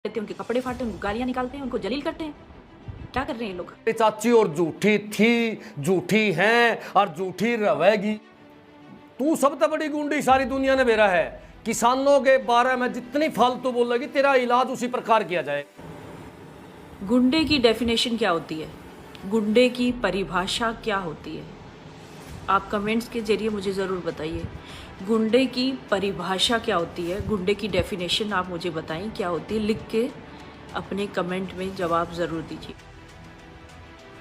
लेते हैं, उनके कपड़े फाड़ते हैं, उनको गालियां निकालते हैं, उनको जलील करते हैं। क्या कर रहे हैं ये लोग? चाची और झूठी थी, झूठी हैं और झूठी रहेगी। तू सबसे बड़ी गुंडी सारी दुनिया ने बेरा है। किसानों के बारे में जितनी फालतू बोलेगी तेरा इलाज उसी प्रकार किया जाए। गुंडे की डेफिनेशन क्या होती है? गुंडे की परिभाषा क्या होती है? आप कमेंट्स के जरिए मुझे ज़रूर बताइए, गुंडे की परिभाषा क्या होती है, गुंडे की डेफिनेशन आप मुझे बताएं क्या होती है। लिख के अपने कमेंट में जवाब ज़रूर दीजिए।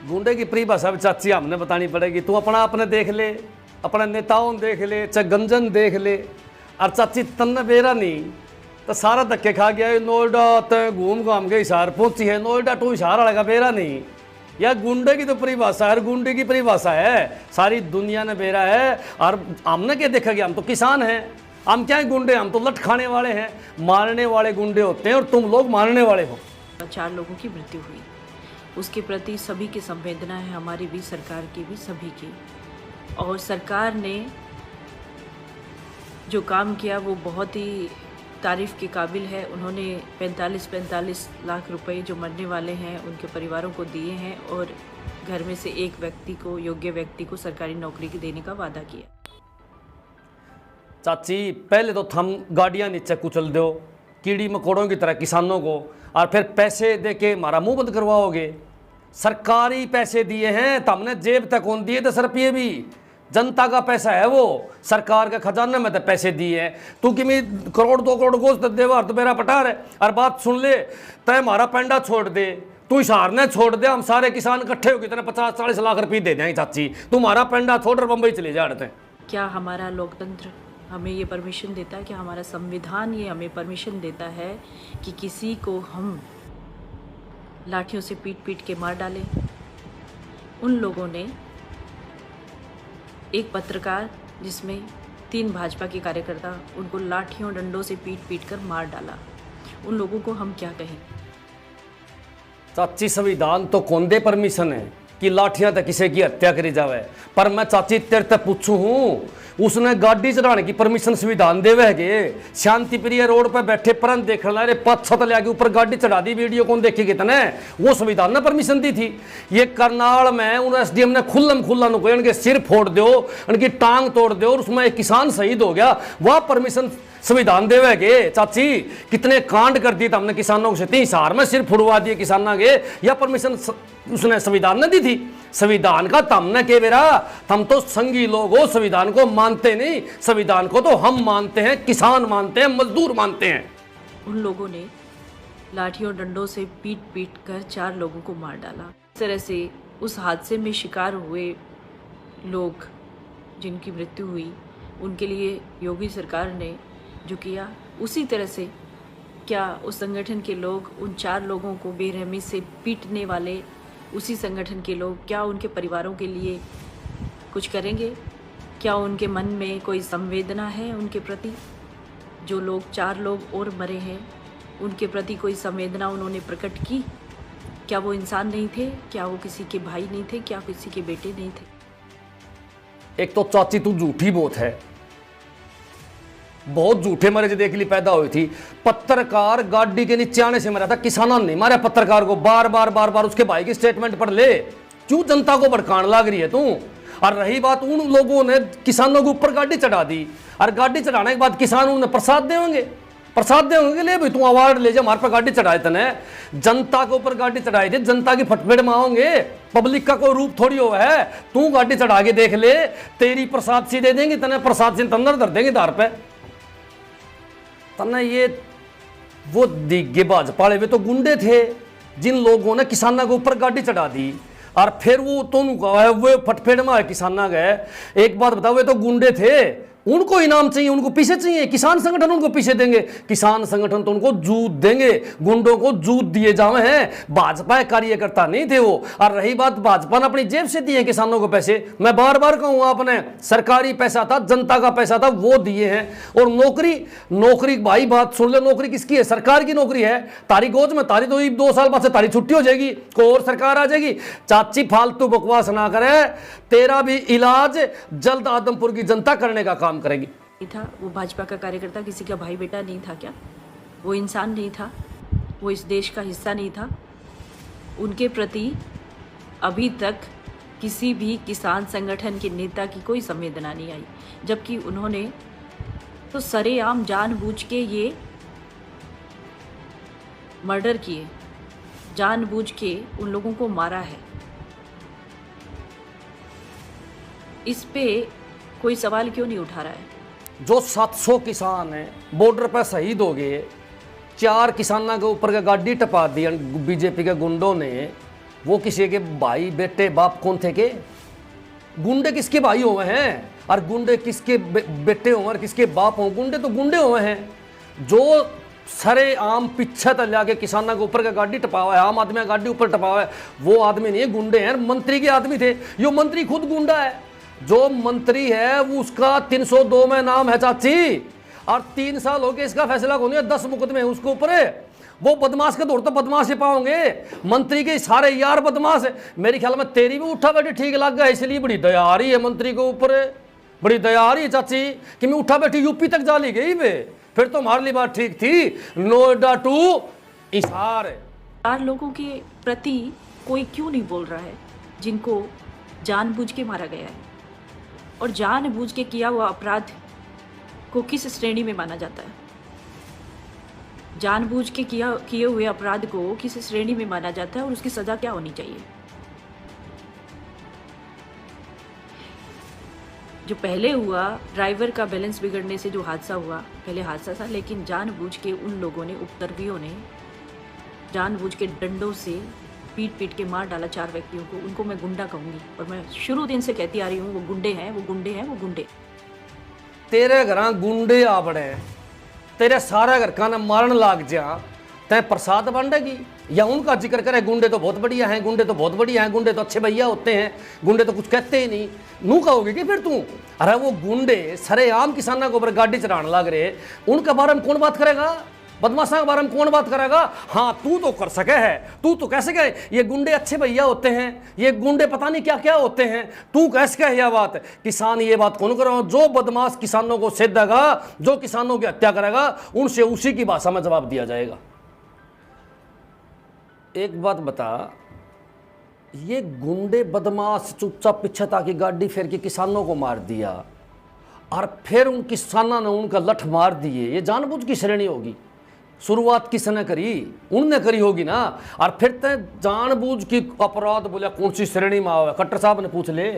गुंडे की परिभाषा चाची हमने बतानी पड़ेगी। तू अपने देख ले, अपने नेताओं देख ले, चाहे गंजन देख ले। और चाची तन्ने बेरा नहीं तो सारा धक्के खा गया। नोएडा तय घूम घाम के हिसार पहुंची है, नोएडा टू हिसार वाला का बेरा नहीं। यार गुंडे की तो परिभाषा है, गुंडे की परिभाषा है सारी दुनिया ने बेरा है। और हमने क्या देखा कि हम तो किसान हैं, हम क्या है गुंडे, हम तो लट खाने वाले हैं। मारने वाले गुंडे होते हैं और तुम लोग मारने वाले हो। 4 लोगों की मृत्यु हुई, उसके प्रति सभी की संवेदना है, हमारी भी, सरकार की भी, सभी की। और सरकार ने जो काम किया वो बहुत ही तारीफ़ के काबिल है। उन्होंने 45 लाख रुपए जो मरने वाले हैं उनके परिवारों को दिए हैं और घर में से एक व्यक्ति को, योग्य व्यक्ति को सरकारी नौकरी देने का वादा किया। चाची पहले तो थम गाड़ियां नीचे कुचल दो कीड़ी मकोड़ों की तरह किसानों को, और फिर पैसे दे के हमारा मुंह बंद करवाओगे। सरकारी पैसे दिए हैं तो हमने जेब तक कौन दिए 10 रुपये भी, जनता का पैसा है वो, सरकार के खजाने में तो पैसे दिए हैं। तू कि मैं करोड़ 2 करोड़ गोश्त देवा तो मेरा पटार है। और बात सुन ले, तय हमारा पेंडा छोड़ दे, तू हिसार ने छोड़ दे, हम सारे किसान इकट्ठे हो कितने 50-40 लाख रुपये दे देंगे चाची। तुम्हारा पेंडा छोड़ बम्बई चले जाते हैं। क्या हमारा लोकतंत्र हमें ये परमिशन देता है, क्या हमारा संविधान ये हमें परमिशन देता है कि किसी को हम लाठियों से पीट पीट के मार डालें? उन लोगों ने एक पत्रकार जिसमें 3 भाजपा के कार्यकर्ता, उनको लाठियों डंडों से पीट पीट कर मार डाला। उन लोगों को हम क्या कहें? चाची संविधान तो कौन दे परमिशन है कि लाठियां तक किसी की हत्या करी जावे। पर मैं चाची तेरे तक पूछू हूँ, उसने गाड़ी चढ़ाने की परमिशन संविधान देवे है? शांति प्रिय रोड पर बैठे परन देख रहा है, 5 छत ले आके ऊपर गाड़ी चढ़ा दी, वीडियो कौन देखे कितने? वो संविधान ने परमिशन दी थी। ये करनाल में उन एसडीएम ने खुल्लम खुल्ला नुको इनके सिर फोड़ दो, इनकी टांग तोड़ दो और उसमें एक किसान शहीद हो गया। वह परमिशन संविधान देवेगे? चाची कितने कांड कर दिए हमने किसानों से, 3 साल में सिर फुड़वा दिए किसानों के। या परमिशन उसने संविधान ने दी थी? संविधान का तमने के बेरा, हम तो संघी लोग हो, संविधान को मानते नहीं। संविधान को तो हम मानते हैं, किसान मानते हैं, मजदूर मानते हैं। उन लोगों ने लाठियों डंडों से पीट पीट कर 4 लोगों को मार डाला। इस तरह से उस हादसे में शिकार हुए लोग जिनकी मृत्यु हुई, उनके लिए योगी सरकार ने जो किया, उसी तरह से क्या उस संगठन के लोग उन 4 लोगों को बेरहमी से पीटने वाले उसी संगठन के लोग क्या उनके परिवारों के लिए कुछ करेंगे? क्या उनके मन में कोई संवेदना है उनके प्रति? जो लोग 4 लोग और मरे हैं उनके प्रति कोई संवेदना उन्होंने प्रकट की? क्या वो इंसान नहीं थे? क्या वो किसी के भाई नहीं थे? क्या किसी के बेटे नहीं थे? एक तो चाची तू झूठी बहुत है, बहुत झूठे मरे देख ली पैदा हुई थी। पत्रकार गाड़ी के नीचे आने से मरा था, किसानों ने मारा पत्रकार को। बार बार उसके भाई की स्टेटमेंट पढ़ ले। क्यों जनता को भड़काने लग रही है तू? और रही बात, उन लोगों ने किसानों के ऊपर गाड़ी चढ़ा दी, और गाड़ी चढ़ाने के बाद किसान उन्हें प्रसाद देंगे, ले भाई तू अवार्ड ले जा, हमारे पर गाड़ी चढ़ाए तने। जनता के ऊपर गाड़ी चढ़ाई थी, जनता की फटफेट मांगोगे, पब्लिक का कोई रूप थोड़ी हो है। तू गाड़ी चढ़ा के देख ले, तेरी प्रसाद सी दे देंगे तने, प्रसाद से तंदर धर देंगे दार पे तने। ये वो दिग्गे भाजपा वे तो गुंडे थे जिन लोगों ने किसानों के ऊपर गाड़ी चढ़ा दी, और फिर वो तो वो फटफेट में किसाना गए। एक बात बताओ, वे तो गुंडे थे, उनको इनाम चाहिए, उनको पीछे चाहिए। किसान संगठन उनको पीछे देंगे, किसान संगठन तो उनको जूत देंगे, गुंडों को जूत दिए जावे हैं। भाजपा कार्यकर्ता नहीं थे वो। और रही बात, भाजपा ने अपनी जेब से दिए किसानों को पैसे। मैं बार बार कहूँ, आपने सरकारी पैसा था, जनता का पैसा था, वो दिए हैं। और नौकरी भाई बात सुन ले, नौकरी किसकी है? सरकार की नौकरी है। तारी गोज में तारी तो 2 साल बाद से तारी छुट्टी हो जाएगी, कोई और सरकार आ जाएगी। चाची फालतू बकवास ना करे, तेरा भी इलाज जल्द आदमपुर की जनता करने का काम करेगी। था वो भाजपा का कार्यकर्ता किसी का भाई बेटा नहीं था क्या? वो इंसान नहीं था? वो इस देश का हिस्सा नहीं था, उनके प्रति अभी तक किसी भी किसान संगठन के नेता की कोई संवेदना नहीं आई, जबकि उन्होंने तो सरेआम जानबूझ के ये मर्डर किए, जानबूझ के उन लोगों को मारा है। इस पे कोई सवाल क्यों नहीं उठा रहा है? जो 700 किसान हैं बॉर्डर पर शहीद हो गए, 4 किसानों के ऊपर का गाड़ी टपा दी बीजेपी के गुंडों ने। वो किसी के भाई बेटे बाप कौन थे के? गुंडे किसके भाई हुए हैं और गुंडे किसके बेटे हुए और किसके बाप हों? गुंडे तो गुंडे हुए हैं। जो सरे आम पीछे तक लाके किसानों के ऊपर का गाड़ी टपा हुआ है, आम आदमी का गाड़ी ऊपर टपा हुआ है, वो आदमी नहीं है, गुंडे हैं। मंत्री के आदमी थे, यो मंत्री खुद गुंडा है। जो मंत्री है वो उसका 302 में नाम है चाची, और 3 साल हो गए इसका फैसला कौन है, 10 मुकदमे हैं उसके ऊपर। वो बदमाश के दौर तो बदमाश ही पाओगे, मंत्री के सारे यार बदमाश है। मेरे ख्याल में तेरी भी उठा बैठी ठीक लग गया, इसलिए बड़ी दया आ रही है मंत्री के ऊपर, बड़ी दया आ रही है चाची कि मैं उठा बैठी यूपी तक जा ली गई वे, फिर तो हमारे लिए बात ठीक थी। नोएडा टू हिसार 4 लोगों के प्रति कोई क्यों नहीं बोल रहा है जिनको जानबूझ के मारा गया है? और जानबूझ के किया हुआ अपराध को किस श्रेणी में माना जाता है? जानबूझ के किए हुए अपराध को किस श्रेणी में माना जाता है और उसकी सजा क्या होनी चाहिए? जो पहले हुआ, ड्राइवर का बैलेंस बिगड़ने से जो हादसा हुआ, पहले हादसा था, लेकिन जानबूझ के उन लोगों ने, उपद्रवियों ने जानबूझ के डंडों से पीट पीट के मार डाला 4 व्यक्तियों को। उनको मैं गुंडा कहूँगी, और मैं शुरू दिन से कहती आ रही हूँ वो गुंडे हैं, वो गुंडे हैं, वो गुंडे। तेरे घर गुंडे आ बड़े, तेरे सारा घर का ना मारन लाग जा, तय प्रसाद बांटेगी या उनका जिक्र करे? गुंडे तो बहुत बढ़िया हैं, गुंडे तो बहुत बढ़िया हैं, गुंडे तो अच्छे भैया होते हैं, गुंडे तो कुछ कहते ही नहीं। नू कहोगे कि फिर तू? अरे वो गुंडे सरेआम किसानों के ऊपर गाड़ी चलाने लग रहे, उनके बारे में कौन बात करेगा? बदमाशा के बारे में कौन बात करेगा? हाँ तू तो कर सके है, तू तो कह सके ये गुंडे अच्छे भैया होते हैं, ये गुंडे पता नहीं क्या क्या होते हैं, तू कैसे कह यह बात? किसान ये बात कौन करो? जो बदमाश किसानों को सेधेगा, जो किसानों की हत्या करेगा, उनसे उसी की भाषा में जवाब दिया जाएगा। एक बात बता, ये गुंडे बदमाश चुपचाप पीछे ताकि गाड़ी फेर के किसानों को मार दिया और फिर उन किसानों ने उनका लठ मार दिए, ये जानबूझ की श्रेणी होगी? शुरुआत किसने करी? उनने करी होगी ना। और फिर तय जानबूझ की अपराध बोलिया कौन सी श्रेणी में आवे? कट्टर साहब ने पूछ ले,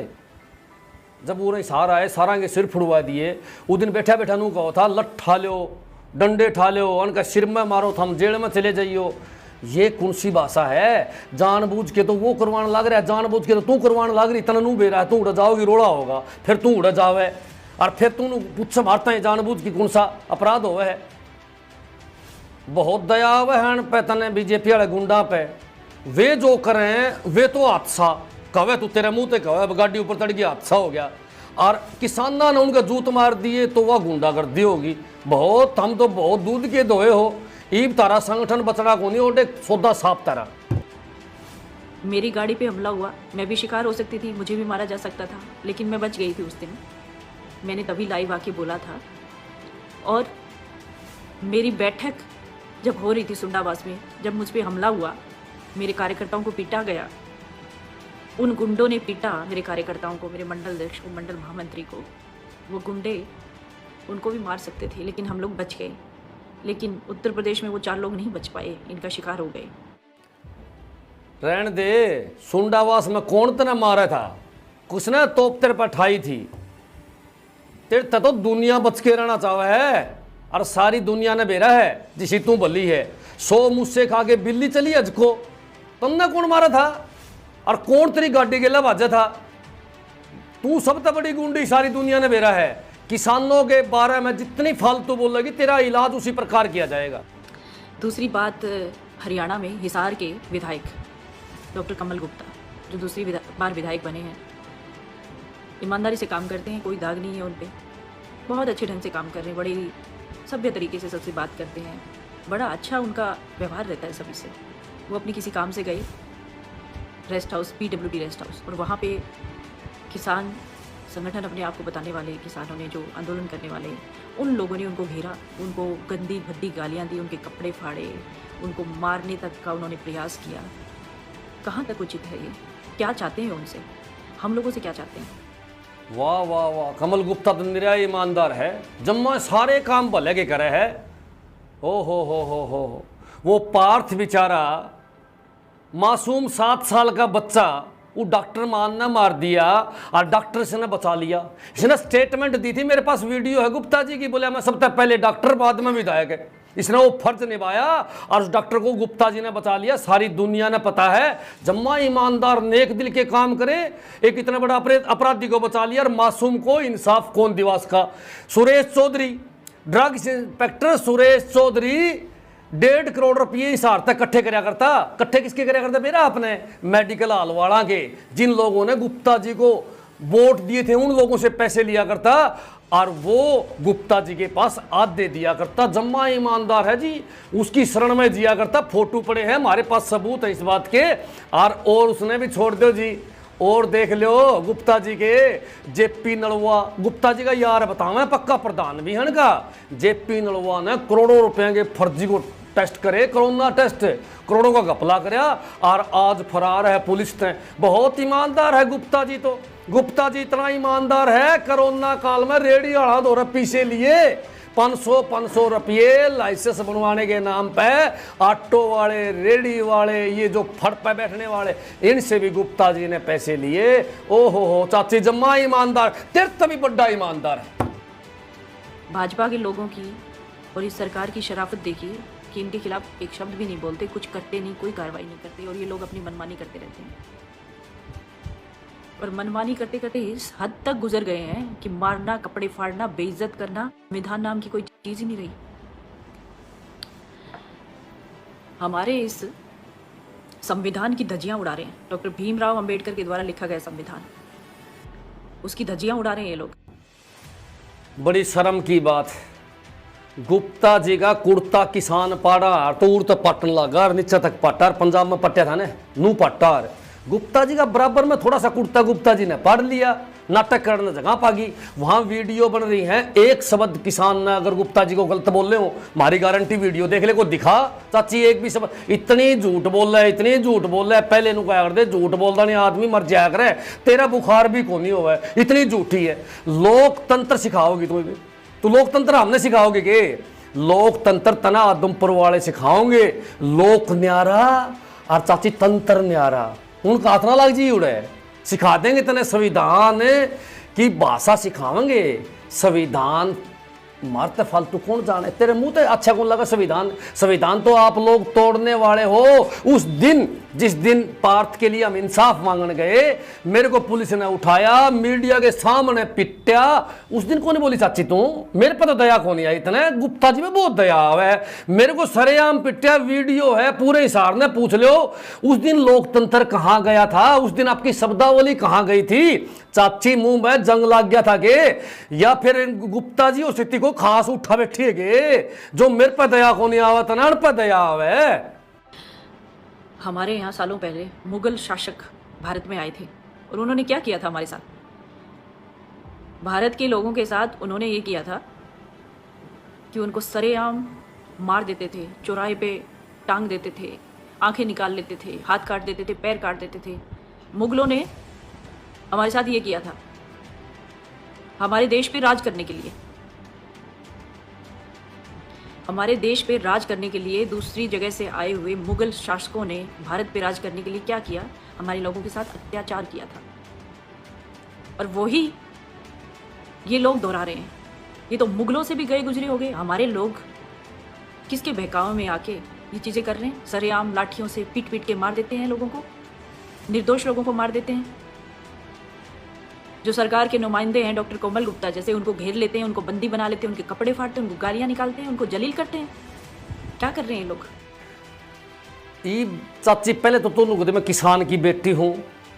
जब वो नहीं सारा है, सारा के सिर फुड़वा दिए। उस दिन बैठा बैठा नू कहो था लठ ठा लो, डंडे ठा लो, उनका सिर में मारो, थम जेल में चले जाइयो। ये कौन सी भाषा है? जानबूझ के तो वो करवाने लग रहा है, जानबूझ के तो तू करवाने लग रही, तन नू बेरा है, तू उड़ जाओगी रोड़ा होगा, फिर तू उड़ जावे और फिर तू पूछ मारता है जानबूझ की कौन सा अपराध हो है? बहुत दया वहन पे तने बीजेपी वाले गुंडा पे, वे जो करें वे तो हादसा कवे, तू तेरे मुंह ते कवे गाड़ी ऊपर चढ़ गया हादसा हो गया, और किसाना ने उनका जूत मार दिए तो वह गुंडागर्दी होगी। बहुत हम तो बहुत दूध के दोए हो, ईब तारा संगठन बचड़ा को नहीं ओटे सौदा साफ तारा। मेरी गाड़ी पे हमला हुआ, मैं भी शिकार हो सकती थी, मुझे भी मारा जा सकता था, लेकिन मैं बच गई थी उस दिन। मैंने तभी लाइव आके बोला था। और मेरी बैठक जब हो रही थी सुंडावास में, जब मुझ पे हमला हुआ, मेरे कार्यकर्ताओं को पीटा गया, उन गुंडों ने पीटा मेरे कार्यकर्ताओं को, मेरे मंडल अध्यक्ष को, मंडल महामंत्री को। वो गुंडे उनको भी मार सकते थे, लेकिन हम लोग बच गए। लेकिन उत्तर प्रदेश में वो 4 लोग नहीं बच पाए, इनका शिकार हो गए। रहन दे, सुंडावास में कौन तना मारा था? कुछ ने तोप तेरे पर ठाई थी, तेरे तो दुनिया बच के रहना चाहे है, और सारी दुनिया ने बेरा है जिसी तू भली है। 100 मुझसे खा के बिल्ली चली अजको, तुमने कौन मारा था? और कौन तेरी गाड़ी के लवाजा था? तू सबसे बड़ी गुंडी सारी दुनिया ने बेरा है। किसानों के बारे में जितनी फालतू बोलेगी तेरा इलाज उसी प्रकार किया जाएगा। दूसरी बात, हरियाणा में हिसार के विधायक डॉक्टर कमल गुप्ता, जो दूसरी बार विधायक बने हैं, ईमानदारी से काम करते हैं, कोई दाग नहीं है उन पर, बहुत अच्छे ढंग से काम कर रहे हैं, बड़ी सभ्य तरीके से सबसे बात करते हैं, बड़ा अच्छा उनका व्यवहार रहता है सभी से। वो अपनी किसी काम से गए rest house, PWD rest house, और वहाँ पे किसान संगठन अपने आप को बताने वाले किसानों ने, जो आंदोलन करने वाले, उन लोगों ने उनको घेरा, उनको गंदी भद्दी गालियाँ दी, उनके कपड़े फाड़े, उनको मारने तक का उन्होंने प्रयास किया। कहाँ तक उचित है ये? क्या चाहते हैं उनसे? हम लोगों से क्या चाहते हैं? वाह वाह वाह, कमल गुप्ता तो निरा ईमानदार है, जम्मा सारे काम भले के करे है। ओ हो, वो पार्थ बेचारा मासूम 7 साल का बच्चा, वो डॉक्टर मान ने मार दिया और डॉक्टर से ने बचा लिया। इसने स्टेटमेंट दी थी, मेरे पास वीडियो है गुप्ता जी की, बोला मैं सबसे पहले डॉक्टर बाद में विधायक है। इसने वो फर्ज निभाया और उस डॉक्टर को गुप्ता जी ने बचा लिया। सारी दुनिया ने पता है, जम्मा ईमानदार नेक दिल के काम करे, एक इतना बड़ा अपराधी को बचा लिया और मासूम को इंसाफ कौन दिवास का। सुरेश चौधरी, ड्रग्स इंस्पेक्टर सुरेश चौधरी 1.5 करोड़ रुपये हिसाब तक इकट्ठे कराया करता। इकट्ठे किसके कराया करता मेरा? अपने मेडिकल हॉलवाड़ा के, जिन लोगों ने गुप्ता जी को वोट दिए थे उन लोगों से पैसे लिया करता और वो गुप्ता जी के पास आधे दिया करता। जम्मा ईमानदार है जी, उसकी शरण में जिया करता। फोटो पड़े हैं हमारे पास, सबूत है इस बात के। और उसने भी छोड़ दो जी, और देख लो गुप्ता जी के जेपी नलवा, गुप्ता जी का यार बताओ, पक्का प्रधान भी है का। जेपी नलवा ने करोड़ों रुपए के फर्जी को टेस्ट करे, कोरोना टेस्ट, करोड़ों का घपला कराया और आज फरार है पुलिस से। बहुत ईमानदार है गुप्ता जी। तो गुप्ता जी इतना ईमानदार है, कोरोना काल में रेडी आड़ा दो पैसे लिए 500 रुपये लाइसेंस बनवाने के नाम पे ऑटो वाले, रेडी वाले, ये जो फट पे बैठने वाले, इनसे भी गुप्ता जी ने पैसे लिए। ओहो हो चाची, जम्मा ईमानदार, तेरे तभी बड़ा ईमानदार है। भाजपा के लोगों की और इस सरकार की शराफत देखिए कि इनके खिलाफ एक शब्द भी नहीं बोलते, कुछ करते नहीं, कोई कार्रवाई नहीं करते, और ये लोग अपनी मनमानी करते रहते हैं। और मनमानी करते करते इस हद तक गुजर गए हैं कि मारना, कपड़े फाड़ना, बेइज्जत करना, संविधान नाम की कोई चीज ही नहीं रही। हमारे इस संविधान की धज्जियां उड़ा रहे हैं। डॉक्टर भीमराव अंबेडकर के द्वारा लिखा गया संविधान, उसकी धज्जियां उड़ा रहे हैं ये लोग। बड़ी शर्म की बात है, गुप्ता जी का कुर्ता किसान पाड़ा तो उड़ तो पटन लगा और नीचे तक पट्टा, पंजाब में पट्टा था ना, नू पट्टा। गुप्ता जी का बराबर में थोड़ा सा कुर्ता गुप्ता जी ने पढ़ लिया, नाटक करने जगह पागी। वहां वीडियो बन रही है, एक शब्द किसान ने अगर गुप्ता जी को गलत बोल रहे हो, हमारी गारंटी वीडियो देख ले, को दिखा चाची एक भी शब्द। इतनी झूठ बोल रहा है, इतनी झूठ बोल रहा है, पहले नु क्या कर दे, झूठ बोलता नहीं आदमी मर जाया करे, तेरा बुखार भी को नहीं हुआ है, इतनी झूठी है। लोकतंत्र सिखाओगी तुम्हें तो लोकतंत्र हमने सिखाओगे के? लोकतंत्र तना आदमपुर वाले सिखाओगे, लोक न्यारा और चाची तंत्र न्यारा, उनका हाथ ना लग जी उड़े। सिखा देंगे तने संविधान की भाषा सिखाएंगे। संविधान मारते फालतू कौन जाने, तेरे मुंह ते अच्छा कौन लगा संविधान? संविधान तो आप लोग तोड़ने वाले हो। उस दिन जिस दिन पार्थ के लिए हम इंसाफ मांगने गए, मेरे को पुलिस ने उठाया, मीडिया के सामने पिट्या, उस दिन कौन बोली चाची तू? मेरे पे तो दया कौन आई, इतने गुप्ता जी में बहुत दया है। मेरे को सरेआम पिट्या, वीडियो है, पूरे हिसार ने पूछ लो। उस दिन लोकतंत्र कहाँ गया था? उस दिन आपकी शब्दावली कहाँ गई थी? चाची मुंह में जंग लग गया था के, या फिर गुप्ता जी उस स्थिति को खास उठा बैठे गे जो मेरे पे दया को नहीं आवा था, पे दया आवे। हमारे यहाँ सालों पहले मुगल शासक भारत में आए थे और उन्होंने क्या किया था हमारे साथ? भारत के लोगों के साथ उन्होंने ये किया था कि उनको सरेआम मार देते थे, चौराहे पे टांग देते थे, आंखें निकाल लेते थे, हाथ काट देते थे, पैर काट देते थे। मुगलों ने हमारे साथ ये किया था हमारे देश पे राज करने के लिए। हमारे देश पे राज करने के लिए दूसरी जगह से आए हुए मुगल शासकों ने भारत पे राज करने के लिए क्या किया? हमारे लोगों के साथ अत्याचार किया था। और वही ये लोग दोहरा रहे हैं। ये तो मुगलों से भी गए गुजरे हो गए। हमारे लोग किसके बहकावे में आके ये चीज़ें कर रहे हैं? सरेआम लाठियों से पीट पीट के मार देते हैं लोगों को, निर्दोष लोगों को मार देते हैं। जो सरकार के नुमाइंदे हैं डॉक्टर कोमल गुप्ता जैसे, उनको घेर लेते हैं, उनको बंदी बना लेते हैं, उनके कपड़े फाड़ते हैं, उनको गालियां निकालते हैं, उनको जलील करते हैं। क्या कर रहे हैं ये लोग? ईब चाची पहले तो तुम लोग मैं किसान की बेटी हूँ,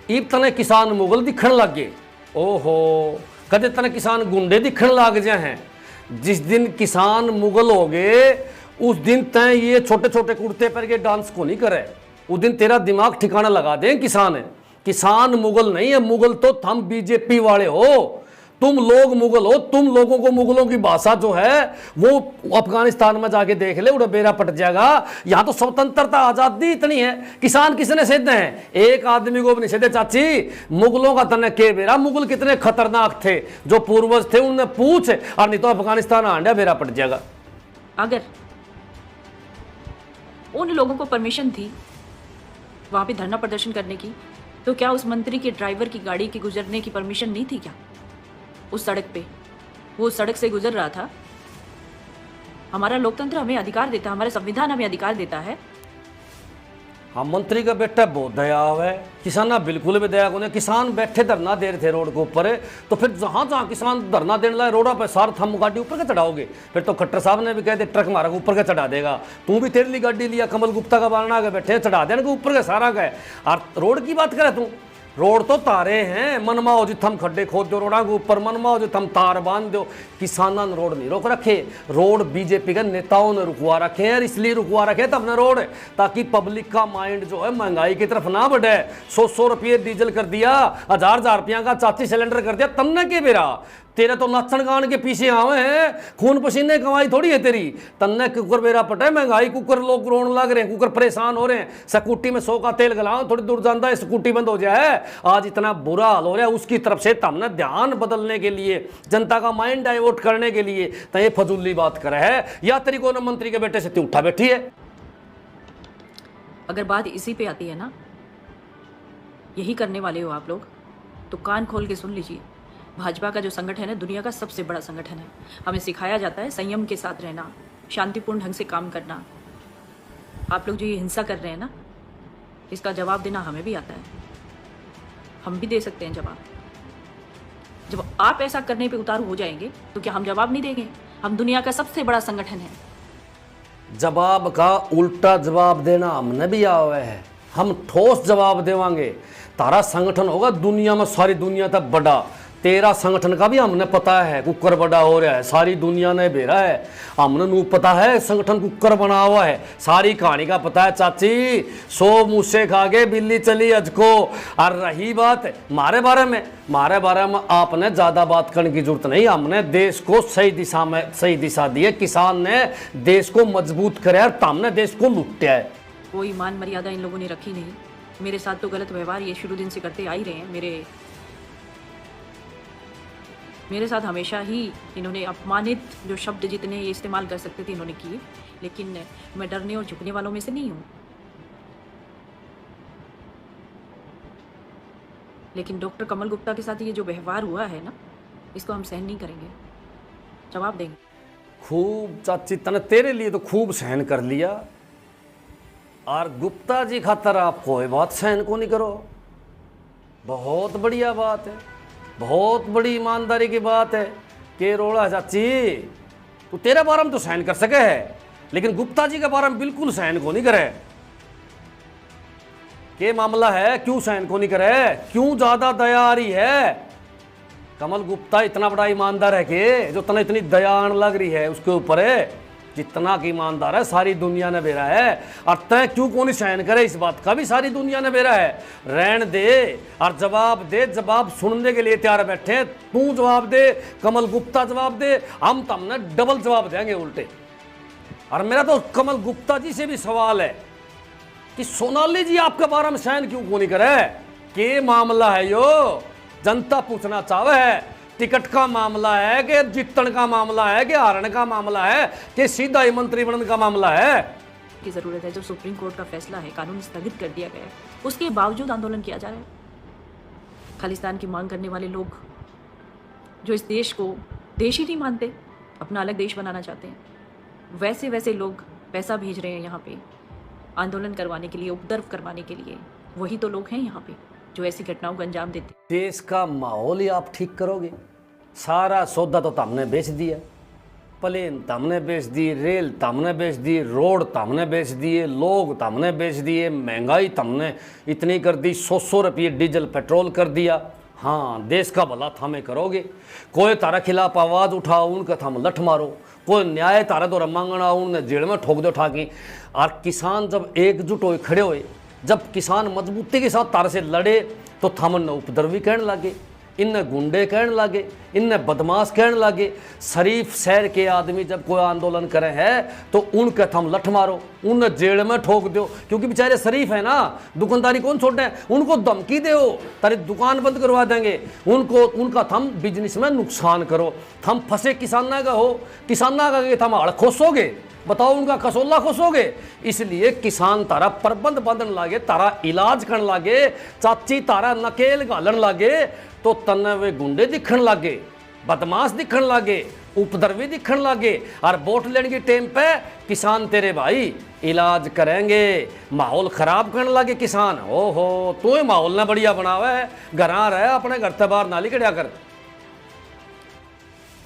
ईब तने किसान मुगल दिखण लग गए। ओहो, कदे तने किसान गुंडे दिखण लग जाए हैं। जिस दिन किसान मुगल हो गए उस दिन तय ये छोटे छोटे कुर्ते पर के डांस को नहीं करे, उस दिन तेरा दिमाग ठिकाना लगा दें। किसान है, किसान मुगल नहीं है, मुगल तो थम बीजेपी वाले हो। तुम लोग मुगल हो, तुम लोगों को मुगलों की भाषा जो है वो अफगानिस्तान में जाके देख ले, उड़ा बेरा पट जाएगा। यहां तो स्वतंत्रता आजादी इतनी है, किसान किसने सेधे हैं? एक आदमी को भी नहीं सेधे चाची। मुगलों का तने के बेरा, मुगल कितने खतरनाक थे, जो पूर्वज थे उनने पूछ, और नहीं तो अफगानिस्तान आंडा बेरा पट जाएगा। अगर उन लोगों को परमिशन थी वहां पे धरना प्रदर्शन करने की, तो क्या उस मंत्री के ड्राइवर की गाड़ी के गुजरने की परमिशन नहीं थी क्या? उस सड़क पे वो उस सड़क से गुजर रहा था। हमारा लोकतंत्र हमें अधिकार देता है, हमारा संविधान हमें अधिकार देता है। हाँ, मंत्री का बेटा बहुत दयाव है, किसान बिल्कुल भी दया को नहीं। किसान बैठे धरना दे रहे थे रोड के ऊपर, तो फिर जहाँ जहाँ किसान धरना देने लगे रोडा पे सार थम गाड़ी ऊपर के चढ़ाओगे? फिर तो खट्टर साहब ने भी कह दे ट्रक मारा के ऊपर के चढ़ा देगा। तू भी तेरे लिए गाड़ी लिया, कमल गुप्ता का बारना के बैठे चढ़ा देने के ऊपर के सारा गए। और रोड की बात करे तू, रोड तो तारे हैं, मनमाओ जी थम खड्डे खोद दो रोडा के ऊपर, मनमाओ जी थम तार बांध दो। किसानों ने रोड नहीं रोक रखे, रोड बीजेपी के नेताओं ने रुकवा रखे हैं। और इसलिए रुकवा रखे तब ने रोड, ताकि पब्लिक का माइंड जो है महंगाई की तरफ ना बढ़े। 100 रुपये डीजल कर दिया, 1000 रुपया का चाची सिलेंडर कर दिया, तमने के बेरा तेरे तो नाचन गान के पीछे आवे हैं, खून पसीने कमाई थोड़ी है तेरी। तन्ने कुकर बेरा पटे महंगाई, कुकर लोग रोन लग रहे हैं, कुकर परेशान हो रहे हैं। स्कूटी में 100 का तेल गलाओ, थोड़ी दूर जाता है स्कूटी बंद हो जाए। आज इतना बुरा हाल हो रहा है, उसकी तरफ से हमने ध्यान बदलने के लिए, जनता का माइंड डाइवर्ट करने के लिए तो ये फजूली बात करे है। या तेरी को मंत्री के बेटे से तू उठा बैठी है। अगर बात इसी पे आती है ना, यही करने वाले हो आप लोग, तो कान खोल के सुन लीजिए। भाजपा का जो संगठन है दुनिया का सबसे बड़ा संगठन है। हमें सिखाया जाता है संयम के साथ रहना, शांतिपूर्ण ढंग से काम करना। आप लोग जो ये हिंसा कर रहे हैं ना, इसका जवाब देना हमें भी आता है, हम भी दे सकते हैं जवाब। जब आप ऐसा करने पे उतारू हो जाएंगे तो क्या हम जवाब नहीं देंगे? हम दुनिया का सबसे बड़ा संगठन है। जवाब का उल्टा जवाब देना हमने भी आवे है, हम ठोस जवाब देवांगे। तारा संगठन होगा दुनिया में सारी दुनिया तक बड़ा, तेरा संगठन का भी हमने पता है कुकर बड़ा हो रहा है, सारी दुनिया ने बेरा है। हमने नू पता है संगठन कुकर बना हुआ है, सारी कहानी का पता है चाची। 100 मुझसे खा के बिल्ली चली अजको। और रही बात मारे बारे में आपने ज्यादा बात करने की जरूरत नहीं। हमने देश को सही दिशा दी है, किसान ने देश को मजबूत कराया और हमने देश को लुटाया है। कोई मान मर्यादा इन लोगों ने रखी नहीं। मेरे साथ तो गलत व्यवहार ये शुरू दिन से करते आ ही रहे हैं। मेरे साथ हमेशा ही इन्होंने अपमानित जो शब्द जितने ये इस्तेमाल कर सकते थे इन्होंने किए, लेकिन मैं डरने और झुकने वालों में से नहीं हूँ। लेकिन डॉक्टर कमल गुप्ता के साथ ये जो व्यवहार हुआ है ना, इसको हम सहन नहीं करेंगे, जवाब देंगे। खूब चाची तने तेरे लिए तो खूब सहन कर लिया, और गुप्ता जी खातर आप कोई बात सहन को नहीं करो। बहुत बढ़िया बात है, बहुत बड़ी ईमानदारी की बात है कि रोड़ा चाची तू तेरे बारे में तो सहन कर सके है, लेकिन गुप्ता जी के बारे में बिल्कुल सहन को नहीं करे। के मामला है, क्यों सहन को नहीं करे, क्यों ज्यादा दया आ रही है? कमल गुप्ता इतना बड़ा ईमानदार है कि जो तना इतनी दया आने लग रही है उसके ऊपर है, जितना कि ईमानदार है सारी दुनिया ने बेरा है। और तय क्यों को नहीं सहन करे, इस बात का भी सारी दुनिया ने बेरा है। रहन दे और जवाब दे, जवाब सुनने के लिए तैयार बैठे। तू जवाब दे, कमल गुप्ता जवाब दे, हम तुमने डबल जवाब देंगे उल्टे। और मेरा तो कमल गुप्ता जी से भी सवाल है कि सोनाली जी आपके बारे में सहन क्यों को नहीं करे? के मामला है यो, जनता पूछना चाहे है। टिकट का मामला है कि जीतन का मामला है कि हारने का मामला है कि सीधा ही मंत्री बनने का मामला है? की जरूरत है। जो सुप्रीम कोर्ट का फैसला है, कानून स्थगित कर दिया गया है, उसके बावजूद आंदोलन किया जा रहा है। खालिस्तान की मांग करने वाले लोग जो इस देश को देश ही नहीं मानते, अपना अलग देश बनाना चाहते हैं, वैसे लोग पैसा भेज रहे हैं यहाँ पे आंदोलन करवाने के लिए, उपद्रव करवाने के लिए। वही तो लोग हैं यहाँ पे जो ऐसी घटनाओं को अंजाम देते। देश का माहौल ही आप ठीक करोगे? सारा सौदा तो हमने बेच दिया, प्लेन हमने बेच दी, रेल हमने बेच दी, रोड हमने बेच दिए, लोग हमने बेच दिए, महंगाई हमने इतनी कर दी, 100 रुपये डीजल पेट्रोल कर दिया। हाँ, देश का भला थामे करोगे? कोई तारा खिलाफ आवाज़ उठाओ उनका थम लठ मारो, कोई न्याय तारा तो मांगना उन्हें जेल में ठोक दो ठाकी। और किसान जब एकजुट हो खड़े हुए, जब किसान मजबूती के साथ तारे से लड़े तो थमन उपद्रवी कहने लगे इन्हें गुंडे कहने लगे, इन्हें बदमाश कहने लगे। शरीफ शहर के आदमी जब कोई आंदोलन करे है तो उनके थम लठ मारो, उन्हें जेल में ठोक दो, क्योंकि बेचारे शरीफ है ना, दुकानदारी कौन छोड़े, उनको धमकी दो, तारी दुकान बंद करवा देंगे, उनको उनका थम बिजनेस में नुकसान करो। थम फंसे किसाना का हो, किसाना का थम हड़ खोसोगे, बताओ उनका कसोला खोसोगे। इसलिए किसान तारा प्रबंध बांधन लागे, तारा इलाज करने लागे, चाची तारा नकेल घालन लागे, तो तन्ने वे गुंडे दिखण लागे, बदमाश दिखण लागे, उपद्रवी दिखण लागे। और वोट लेने की टाइम पे किसान तेरे भाई इलाज करेंगे, माहौल खराब करने लगे किसान। ओहो, तू ही माहौल ना बढ़िया बनावे है, घरा रहे अपने घर से बाहर नाली कड़िया कर।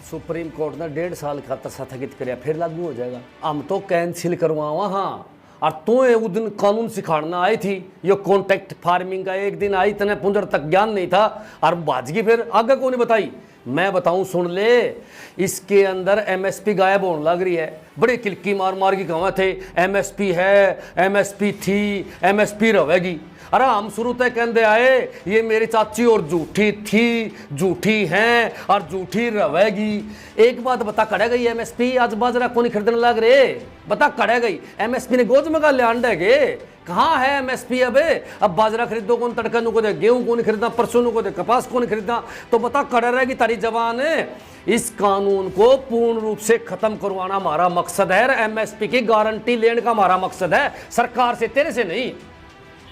सुप्रीम कोर्ट ने 1.5 साल खातर स्थगित कराया, फिर लागू हो जाएगा। हम तो कैंसिल करवावा। हाँ, और तू उस दिन कानून सिखाना आई थी, ये कॉन्ट्रैक्ट फार्मिंग का एक दिन आई, तने पुंजर तक ज्ञान नहीं था और भाजगी फिर आगे कौन बताई। मैं बताऊं, सुन ले, इसके अंदर एमएसपी गायब होने लग रही है। बड़े किलकी मार मार के कहा थे एमएसपी है, एमएसपी थी, एमएसपी रहेगी। अरे हम शुरू तक कहते आए ये मेरी चाची और झूठी थी, झूठी हैं और झूठी रहेगी। एक बात बता, कड़े गई एमएसपी, आज बाजरा कौन खरीदने लग रहे, बता कड़े गई एमएसपी ने गोद में का ले अंडेगे, कहाँ है एमएसपी। अब बाजरा खरीदो कौन, तड़का नु को दे, गेहूं को नहीं खरीदना, परसों नु को दे, कपास को नहीं खरीदना, तो बता कड़े रहेगी तारी जवान है। इस कानून को पूर्ण रूप से खत्म करवाना हमारा मकसद है, एमएसपी की गारंटी लेने का हमारा मकसद है, सरकार से, तेरे से नहीं।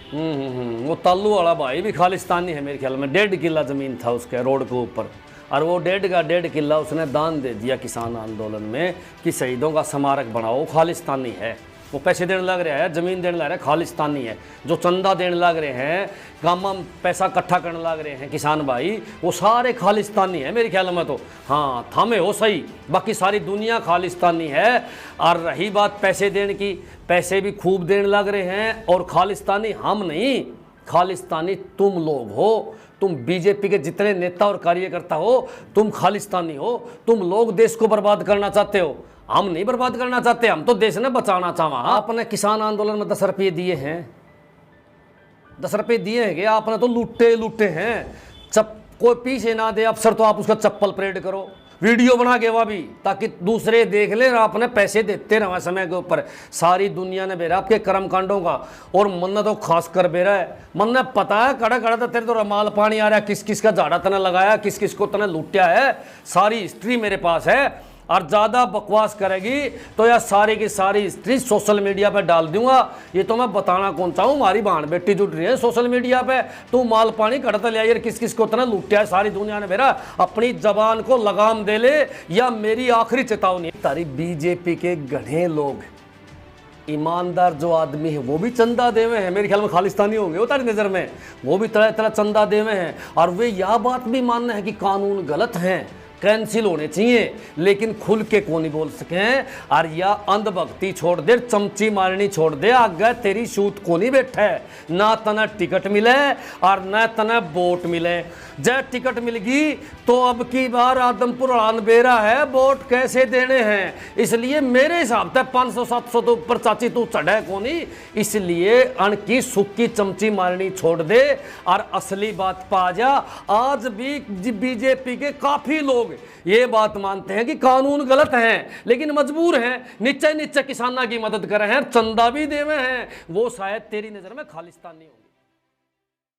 वो तालू वाला भाई भी खालिस्तानी है मेरे ख्याल में, 1.5 किला जमीन था उसके रोड के ऊपर, और वो 1.5 किला उसने दान दे दिया किसान आंदोलन में कि शहीदों का स्मारक बनाओ। खालिस्तानी है, वो पैसे देने लग रहे हैं, जमीन देने लग रहे हैं, खालिस्तानी है। जो चंदा देने लग रहे हैं, गामा में पैसा इकट्ठा करने लग रहे हैं किसान भाई, वो सारे खालिस्तानी है मेरे ख्याल में तो। हाँ, थामे हो सही, बाकी सारी दुनिया खालिस्तानी है। और रही बात पैसे देने की, पैसे भी खूब देने लग रहे हैं। और खालिस्तानी हम नहीं, खालिस्तानी तुम लोग हो, तुम बीजेपी के जितने नेता और कार्यकर्ता हो, तुम खालिस्तानी हो। तुम लोग देश को बर्बाद करना चाहते हो, हम नहीं बर्बाद करना चाहते, हम तो देश ने बचाना चाहा। आपने किसान आंदोलन में 10 रुपये दिए हैं, 10 रुपये दिए हैं, आपने तो लूटे हैं। कोई पीछे ना दे अफसर तो आप उसका चप्पल परेड करो, वीडियो बना के वह भी, ताकि दूसरे देख ले। आपने पैसे देते रहा समय के ऊपर, सारी दुनिया ने बेरा आपके कर्म कांडों का, और मन तो खास कर बेरा है। मन ने पता है कड़ा कड़ा तो तेरे तो रमाल पानी आ रहा है, किस किस का झाड़ा तने लगाया, किस किस को तने लूटिया है, सारी हिस्ट्री मेरे पास है। और ज़्यादा बकवास करेगी तो यह सारी की सारी हिस्ट्री सोशल मीडिया पे डाल दूंगा। ये तो मैं बताना कौन चाहूँ, हमारी बहन बेटी जुट रही है सोशल मीडिया पे, तू माल पानी कड़ता ले यार, किस किस को इतना लूटिया है सारी दुनिया ने। मेरा अपनी जबान को लगाम दे ले, या मेरी आखिरी चेतावनी। तारी बीजेपी के घने लोग, ईमानदार जो आदमी है वो भी चंदा देवे हैं, मेरे ख्याल में खालिस्तानी होंगे वो तारी नज़र में, वो भी तरह तरह चंदा देवे हैं। और वे यह बात भी मानना है कि कानून गलत हैं, कैंसिल होने चाहिए, लेकिन खुल के को नहीं बोल सके। और या अंधभक्ति छोड़ दे, चमची मारनी छोड़ दे, आगे तेरी सूत को नहीं बैठा है, ना तना टिकट मिले और न तना वोट मिले। जब टिकट मिलगी तो अब की बार आदमपुर बेरा है, वोट कैसे देने हैं। इसलिए मेरे हिसाब से 500-700 तो ऊपर चाची तू चढ़े को नहीं, इसलिए अण की सुक्की चमची मारनी छोड़ दे और असली बात पा जा। आज भी बीजेपी के काफी लोग ये बात मानते हैं कि कानून गलत हैं, लेकिन मजबूर हैं, नीचे नीचे किसाना की मदद कर रहे हैं, चंदा भी देवे हैं, वो शायद तेरी नजर में खालिस्तानी होंगे।